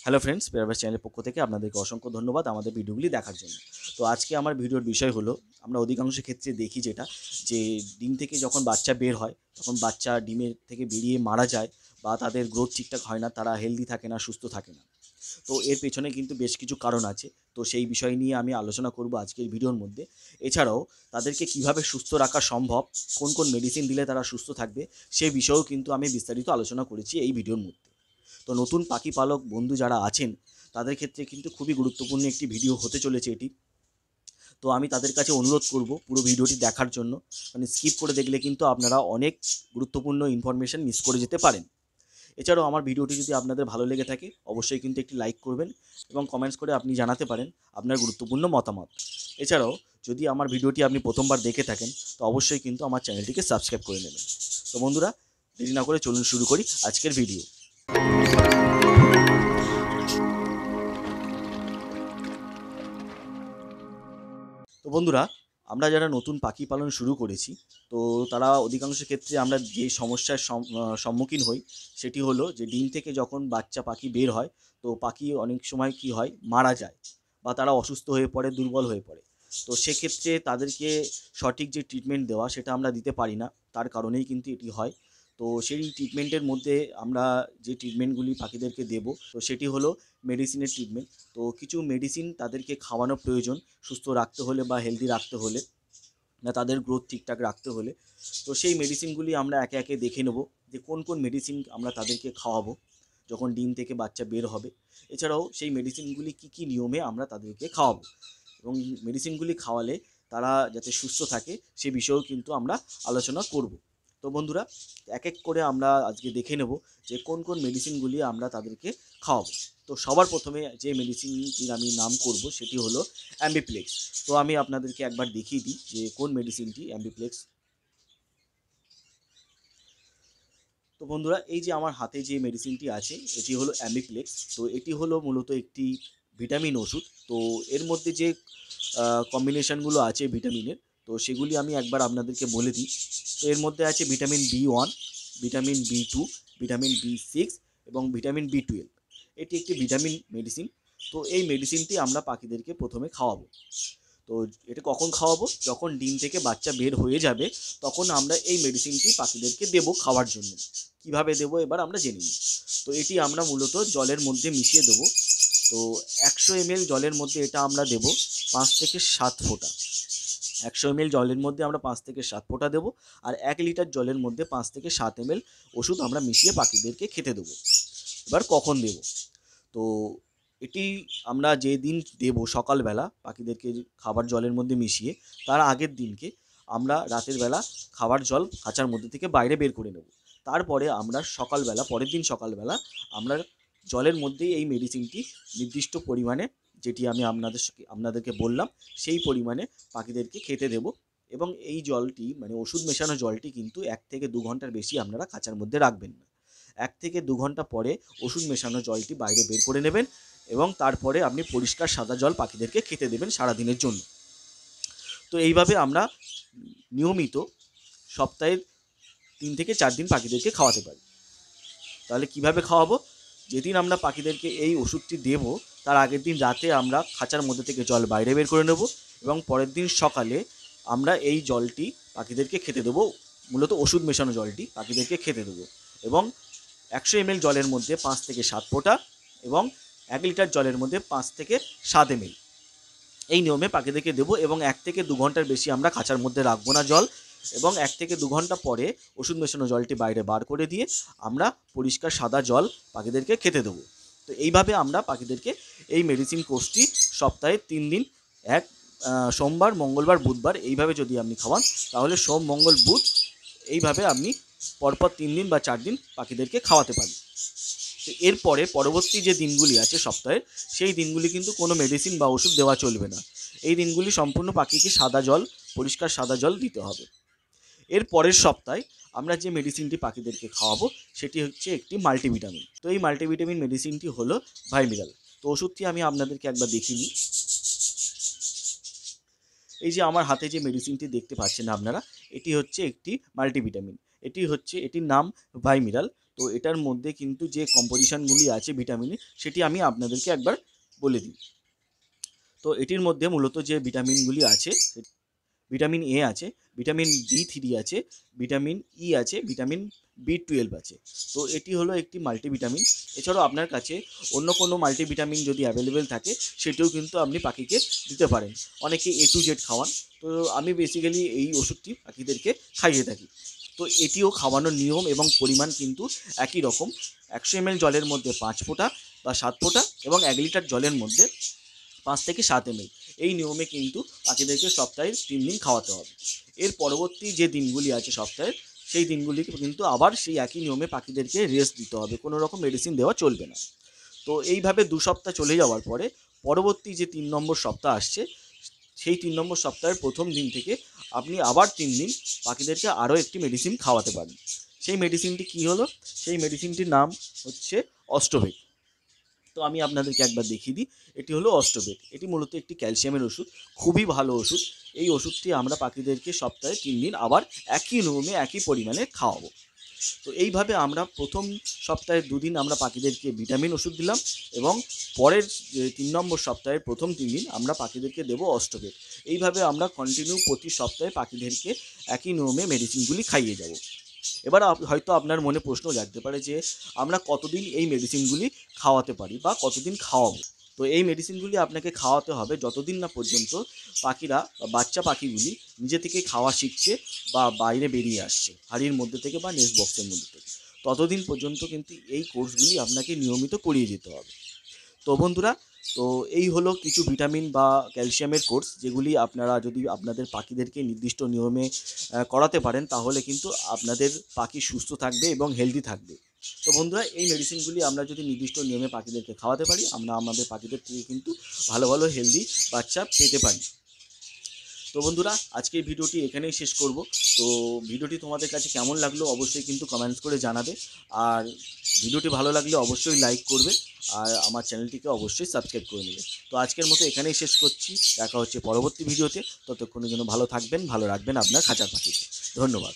Hello friends, পেয়ারভাস চ্যানেলের পক্ষ থেকে আপনাদেরকে অসংখ্য ধন্যবাদ আমাদের ভিডিওগুলি দেখার জন্য। তো আজকে আমার ভিডিওর বিষয় হলো, আমরা অধিকাংশ ক্ষেত্রে দেখি যেটা, যে ডিম থেকে যখন বাচ্চা বের হয় তখন বাচ্চা ডিমের থেকে বেরিয়ে মারা যায় বা তাদের গ্রোথ ঠিকঠাক হয় না, তারা হেলদি থাকে না, সুস্থ থাকে না। তো এর পেছনে কিন্তু বেশ কিছু কারণ আছে। তো সেই বিষয় নিয়ে আমি আলোচনা করব আজকের ভিডিওর মধ্যে। এছাড়াও তাদেরকে কিভাবে সুস্থ রাখা সম্ভব, কোন কোন মেডিসিন দিলে তারা সুস্থ থাকবে, সে বিষয়েও কিন্তু আমি বিস্তারিত আলোচনা করেছি এই ভিডিওর মধ্যে। তো নতুন পাখি পালক বন্ধু যারা আছেন তাদের ক্ষেত্রে কিন্তু খুবই গুরুত্বপূর্ণ একটি ভিডিও হতে চলেছে এটি। তো আমি তাদের কাছে অনুরোধ করব পুরো ভিডিওটি দেখার জন্য, মানে স্কিপ করে দেখলে কিন্তু আপনারা অনেক গুরুত্বপূর্ণ ইনফরমেশন মিস করে যেতে পারেন। এছাড়াও আমার ভিডিওটি যদি আপনাদের ভালো লেগে থাকে অবশ্যই কিন্তু একটি লাইক করবেন এবং কমেন্টস করে আপনি জানাতে পারেন আপনার গুরুত্বপূর্ণ মতামত। এছাড়াও যদি আমার ভিডিওটি আপনি প্রথমবার দেখে থাকেন তো অবশ্যই কিন্তু আমার চ্যানেলটিকে সাবস্ক্রাইব করে নেবেন। তো বন্ধুরা, দেরি না করে চলুন শুরু করি আজকের ভিডিও। তো বন্ধুরা, আমরা যারা নতুন পাখি পালন শুরু করেছি, তো তারা অধিকাংশ ক্ষেত্রে আমরা যে সমস্যার সম্মুখীন হই সেটি হলো যে ডিম থেকে যখন বাচ্চা পাখি বের হয় তো পাখি অনেক সময় কি হয়, মারা যায় বা তারা অসুস্থ হয়ে পড়ে, দুর্বল হয়ে পড়ে। তো সেক্ষেত্রে তাদেরকে সঠিক যে ট্রিটমেন্ট দেওয়া সেটা আমরা দিতে পারি না, তার কারণেই কিন্তু এটি হয়। তো সেই ট্রিটমেন্টের মধ্যে আমরা যে ট্রিটমেন্টগুলি পাখিদেরকে দেব তো সেটি হলো মেডিসিনের ট্রিটমেন্ট। তো কিছু মেডিসিন তাদেরকে খাওয়ানো প্রয়োজন সুস্থ রাখতে হলে বা হেলদি রাখতে হলে, না তাদের গ্রোথ ঠিকঠাক রাখতে হলে। তো সেই মেডিসিনগুলি আমরা একে একে দেখে নেব যে কোন কোন মেডিসিন আমরা তাদেরকে খাওয়াবো যখন ডিম থেকে বাচ্চা বের হবে। এছাড়াও সেই মেডিসিনগুলি কী কী নিয়মে আমরা তাদেরকে খাওয়াবো এবং মেডিসিনগুলি খাওয়ালে তারা যাতে সুস্থ থাকে সে বিষয়েও কিন্তু আমরা আলোচনা করব। তো বন্ধুরা, এক এক করে আমরা আজকে দেখে নেব যে কোন কোন মেডিসিনগুলি আমরা তাদেরকে খাওয়াবো। তো সবার প্রথমে যে মেডিসিনটির আমি নাম করব সেটি হলো অ্যাম্বিপ্লেক্স। তো আমি আপনাদেরকে একবার দেখিয়ে দিই যে কোন মেডিসিনটি অ্যাম্বিপ্লেক্স। তো বন্ধুরা, এই যে আমার হাতে যে মেডিসিনটি আছে এটি হলো অ্যাম্বিপ্লেক্স। তো এটি হলো মূলত একটি ভিটামিন ওষুধ। তো এর মধ্যে যে কম্বিনেশনগুলো আছে ভিটামিনের, তো সেগুলি আমি একবার আপনাদেরকে বলে দিই। তো এর মধ্যে আছে vitamin B 1, vitamin B 2, vitamin B 6 এবং ভিটামিন বি 12। এটি একটি ভিটামিন মেডিসিন। তো এই মেডিসিনটি আমরা পাখিদেরকে প্রথমে খাওয়াবো। তো এটা কখন খাওয়াবো, যখন ডিম থেকে বাচ্চা বের হয়ে যাবে তখন আমরা এই মেডিসিনটি পাখিদেরকে দেবো খাওয়ার জন্য। কিভাবে দেবো এবার আমরা জেনে নিই। তো এটি আমরা মূলত জলের মধ্যে মিশিয়ে দেবো। তো 100 ml জলের মধ্যে এটা আমরা দেবো 5 থেকে 7 ফোঁটা। 100 ml জলের মধ্যে আমরা 5 থেকে 7 ফোঁটা দেবো। আর 1 লিটার জলের মধ্যে 5 থেকে 7 ml ওষুধ আমরা মিশিয়ে পাখিদেরকে খেতে দেবো। এবার কখন দেবো, তো এটি আমরা যেদিন দেবো সকালবেলা পাখিদেরকে খাবার জলের মধ্যে মিশিয়ে, তার আগের দিনকে আমরা রাতের বেলা খাবার জল খাঁচার মধ্যে থেকে বাইরে বের করে নেব। তারপরে আমরা সকালবেলা, পরের দিন সকালবেলা আমরা জলের মধ্যেই এই মেডিসিনটি নির্দিষ্ট পরিমাণে, যেটি আমি আপনাদেরকে বললাম সেই পরিমাণে পাখিদেরকে খেতে দেব। এবং এই জলটি মানে ওষুধ মেশানো জলটি কিন্তু 1 থেকে 2 ঘন্টার বেশি আপনারা খাঁচার মধ্যে রাখবেন না। 1 থেকে 2 ঘন্টা পরে ওষুধ মেশানো জলটি বাইরে বের করে নেবেন এবং তারপরে আপনি পরিষ্কার সাদা জল পাখিদেরকে খেতে দেবেন সারাদিনের জন্য। তো এইভাবে আমরা নিয়মিত সপ্তাহে 3 থেকে 4 দিন পাখিদেরকে খাওয়াতে পারি। তাহলে কিভাবে খাওয়াবো, যেদিন আমরা পাখিদেরকে এই ওষুধটি দেব তার আগের দিন রাতে আমরা খাঁচার মধ্যে থেকে জল বাইরে বের করে নেব এবং পরের দিন সকালে আমরা এই জলটি পাখিদেরকে খেতে দেবো, মূলত ওষুধ মেশানো জলটি পাখিদেরকে খেতে দেবো। এবং 100 ml জলের মধ্যে 5 থেকে 7 ফোঁটা এবং 1 লিটার জলের মধ্যে 5 থেকে 7 ml এই নিয়মে পাখিদেরকে দেবো। এবং 1 থেকে 2 ঘন্টার বেশি আমরা খাঁচার মধ্যে রাখবো না জল। এবং 1 থেকে 2 ঘন্টা পরে ওষুধ মেশানো জলটি বাইরে বার করে দিয়ে আমরা পরিষ্কার সাদা জল পাখিদেরকে খেতে দেবো। তো এইভাবে আমরা পাখিদেরকে এই মেডিসিন কোর্সটি সপ্তাহে 3 দিন, এক সোমবার, মঙ্গলবার, বুধবার এইভাবে যদি আপনি খাওয়ান তাহলে সোম, মঙ্গল, বুধ এইভাবে আপনি পরপর 3 দিন বা 4 দিন পাখিদেরকে খাওয়াতে পারেন। তো এরপরে পরবর্তী যে দিনগুলি আছে সপ্তাহের, সেই দিনগুলি কিন্তু কোনো মেডিসিন বা ওষুধ দেওয়া চলবে না। এই দিনগুলি সম্পূর্ণ পাখিকে সাদা জল, পরিষ্কার সাদা জল দিতে হবে। এর পরের সপ্তাহে আমরা যে মেডিসিনটি পাখিদেরকে খাওয়াবো সেটি হচ্ছে একটি মাল্টিভিটামিন। তো এই মাল্টিভিটামিন মেডিসিনটি হলো ভাইমিরাল। তো ওষুধটি আমি আপনাদেরকে একবার দেখিয়ে নিই। এই যে আমার হাতে যে মেডিসিনটি দেখতে পাচ্ছেন আপনারা, এটি হচ্ছে একটি মাল্টিভিটামিন। এটির নাম ভাইমিরাল। তো এটার মধ্যে কিন্তু যে কম্পোজিশনগুলি আছে ভিটামিনের, সেটি আমি আপনাদেরকে একবার বলে দিই। তো এটির মধ্যে মূলত যে ভিটামিনগুলি আছে, ভিটামিন এ আছে, ভিটামিন ডি3 আছে, ভিটামিন ই আছে, ভিটামিন বি12 আছে। তো এটি হলো একটি মাল্টিভিটামিন। এছাড়াও আপনার কাছে অন্য কোনো মাল্টিভিটামিন যদি অ্যাভেলেবেল থাকে, সেটিও কিন্তু আপনি পাখিকে দিতে পারেন। অনেকে A to Z খাওয়ান, তো আমি বেসিক্যালি এই ওষুধটি পাখিদেরকে খাইয়ে থাকি। তো এটিও খাওয়ানোর নিয়ম এবং পরিমাণ কিন্তু একই রকম। 100 ml জলের মধ্যে 5 ফোঁটা বা 7 ফোঁটা এবং 1 লিটার জলের মধ্যে 5 থেকে 7 ml, এই নিয়মে কিন্তু পাখিদেরকে সপ্তাহে 3 দিন খাওয়াতে হবে। এর পরবর্তী যে দিনগুলি আছে সপ্তাহের, সেই দিনগুলিকে কিন্তু আবার সেই একই নিয়মে পাখিদেরকে রেস্ট দিতে হবে, কোনো রকম মেডিসিন দেওয়া চলবে না। তো এইভাবে 2 সপ্তাহ চলে যাওয়ার পরে পরবর্তী যে 3 নম্বর সপ্তাহ আসছে, সেই 3 নম্বর সপ্তাহের প্রথম দিন থেকে আপনি আবার 3 দিন পাখিদেরকে আরও একটি মেডিসিন খাওয়াতে পারেন। সেই মেডিসিনটি কী হলো? সেই মেডিসিনটির নাম হচ্ছে অস্টোভেট। তো আমি আপনাদেরকে একবার দেখিয়ে দিই। এটি হলো অস্টোভেট। এটি মূলত একটি ক্যালসিয়ামের ওষুধ, খুবই ভালো ওষুধ। এই ওষুধটি আমরা পাখিদেরকে সপ্তাহে 3 দিন আবার একই নিয়মে একই পরিমাণে খাওয়াবো। তো এইভাবে আমরা প্রথম সপ্তাহে 2 দিন আমরা পাখিদেরকে ভিটামিন ওষুধ দিলাম এবং পরের 3 নম্বর সপ্তাহের প্রথম 3 দিন আমরা পাখিদেরকে দেবো অস্টোভেট। এইভাবে আমরা কন্টিনিউ প্রতি সপ্তাহে পাখিদেরকে একই নিয়মে মেডিসিনগুলি খাইয়ে যাব। এবার হয়তো আপনার মনে প্রশ্ন জাগতে পারে যে আমরা কতদিন এই মেডিসিনগুলি খাওয়াতে পারি বা কতদিন খাওয়াবো? তো এই মেডিসিনগুলি আপনাকে খাওয়াতে হবে যতদিন না পর্যন্ত পাখিরা বা বাচ্চা পাখিগুলি নিজে থেকে খাওয়া শিখছে বা বাইরে বেরিয়ে আসছে হাঁড়ির মধ্যে থেকে বা নেস্ট বক্সের মধ্যে থেকে। ততদিন পর্যন্ত কিন্তু এই কোর্সগুলি আপনাকে নিয়মিত করিয়ে যেতে হবে। তো বন্ধুরা, তো এই হলো কিছু ভিটামিন বা ক্যালসিয়ামের কোর্স, যেগুলি আপনারা যদি আপনাদের পাখিদেরকে নির্দিষ্ট নিয়মে করাতে পারেন, তাহলে কিন্তু আপনাদের পাখি সুস্থ থাকবে এবং হেলদি থাকবে। তো বন্ধুরা, এই মেডিসিনগুলি আমরা যদি নির্দিষ্ট নিয়মে পাখিদেরকে খাওয়াতে পারি, আমরা আমাদের পাখিদের থেকে কিন্তু ভালো ভালো হেলদি বাচ্চা পেতে পারি। তো বন্ধুরা, আজকের ভিডিওটি এখানেই শেষ করব। তো ভিডিওটি তোমাদের কাছে কেমন লাগলো অবশ্যই কিন্তু কমেন্টস করে জানাবে। আর ভিডিওটি ভালো লাগলে অবশ্যই লাইক করবে আর আমার চ্যানেলটিকে অবশ্যই সাবস্ক্রাইব করে নেবে। তো আজকের মতো এখানেই শেষ করছি। দেখা হচ্ছে পরবর্তী ভিডিওতে। ততক্ষণের জন্য ভালো থাকবেন, ভালো রাখবেন আপনার খাঁচার পাখিকে। ধন্যবাদ।